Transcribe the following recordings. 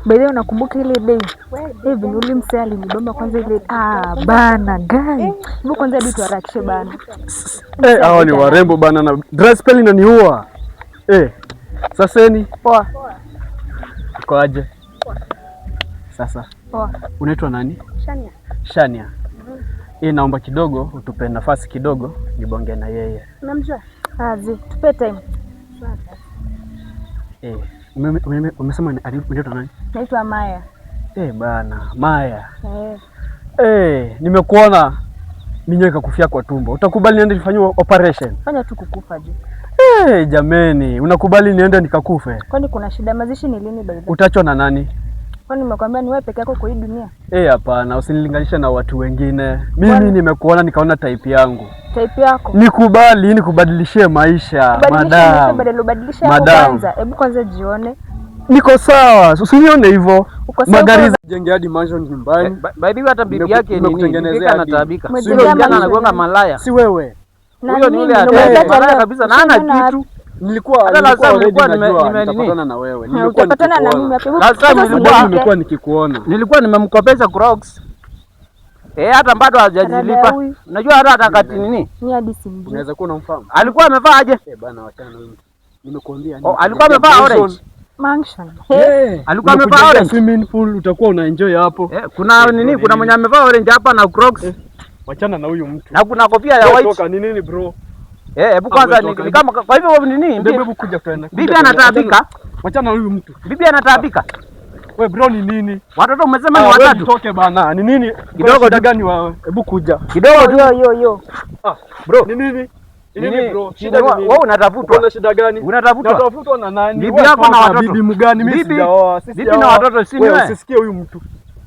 Baadaye unakumbuka ile day. Hivi ule msee alinibamba kwanza ile bana gani. Hebu kwanza hadi tuharakishe bana. Hao ni warembo bana na dress peli inaniua. Saseni. Poa. Uko aje? Sasa. Poa. Unaitwa nani? Shania. Shania. Naomba kidogo utupe nafasi kidogo nibonge na yeye. Unamjua? Tupe time. Umesema unaitwa nani? Naitwa Maya. Bana, Maya. Nimekuona minyoka kufia kwa tumbo. Utakubali niende nifanywe operation? Fanya tu kukufa je. Jameni, unakubali niende nikakufe? Kwani kuna shida? Mazishi ni lini by the way? Utachwa na nani? Kwani nimekwambia ni wewe peke yako kwa hii dunia? Hapana, usinilinganishe na watu wengine. Mimi nimekuona nikaona type yangu. Type yako? Nikubali nikubadilishie maisha, madam. Ubadilishe kwanza. Hebu kwanza jione. Niko sawa. Usinione hivyo. Magari jenge hadi mansion nyumbani. By the way hata bibi yake ni anataabika. Sio jana anagonga malaya. Si wewe. Huyo ni yule malaya kabisa na hana kitu. Nilikuwa nimepatana na wewe. Nimepatana na mimi hapo. Nilikuwa nikikuona. Nilikuwa nimemkopesha Crocs. Hata bado hajajilipa. Unajua hata atakati nini? Ni hadi simbu. Unaweza kuwa unamfahamu. Alikuwa amevaa aje? Bana wachana na wewe. Nimekuambia nini? Alikuwa amevaa orange. Mansion. Alikuwa amevaa orange. Swimming pool utakuwa una enjoy hapo. Kuna nini? Kuna mwenye amevaa orange hapa na Crocs. Wachana na huyu mtu. Na kuna kofia ya white. Toka ni nini bro? Hebu kwanza ni kama kwa hivyo nini? Hebu kuja tena. Bibi anataabika. Wachana na huyu mtu. Bibi anataabika. Wewe bro ni nini? Watoto umesema ni watatu. Toke bana. Ni nini? Kidogo gani wewe? Hebu kuja. Kidogo tu. Yo. Bro ni nini? Nini bro? Shida ni wewe unatafutwa. Una shida gani? Unatafutwa. Unatafutwa na nani? Bibi yako na watoto. Bibi mgani? Mimi sijaoa. Bibi na watoto si wewe. Usisikie huyu mtu.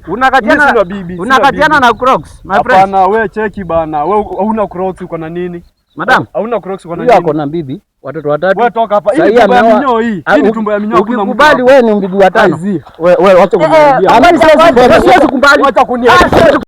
Unakatiana na Crocs, my friend. Hapana, wewe cheki bana. Wewe hauna Crocs uko na nini? Madam, hauna Crocs uko na nini? Yako na bibi, watoto watatu. Wewe toka hapa. Hii tumbo ya minyoo hii. Hii tumbo ya minyoo kuna mtu. Ukikubali wewe ni bibi watano. Wewe wacha kuniambia. Siwezi kubali. Wacha kuniambia.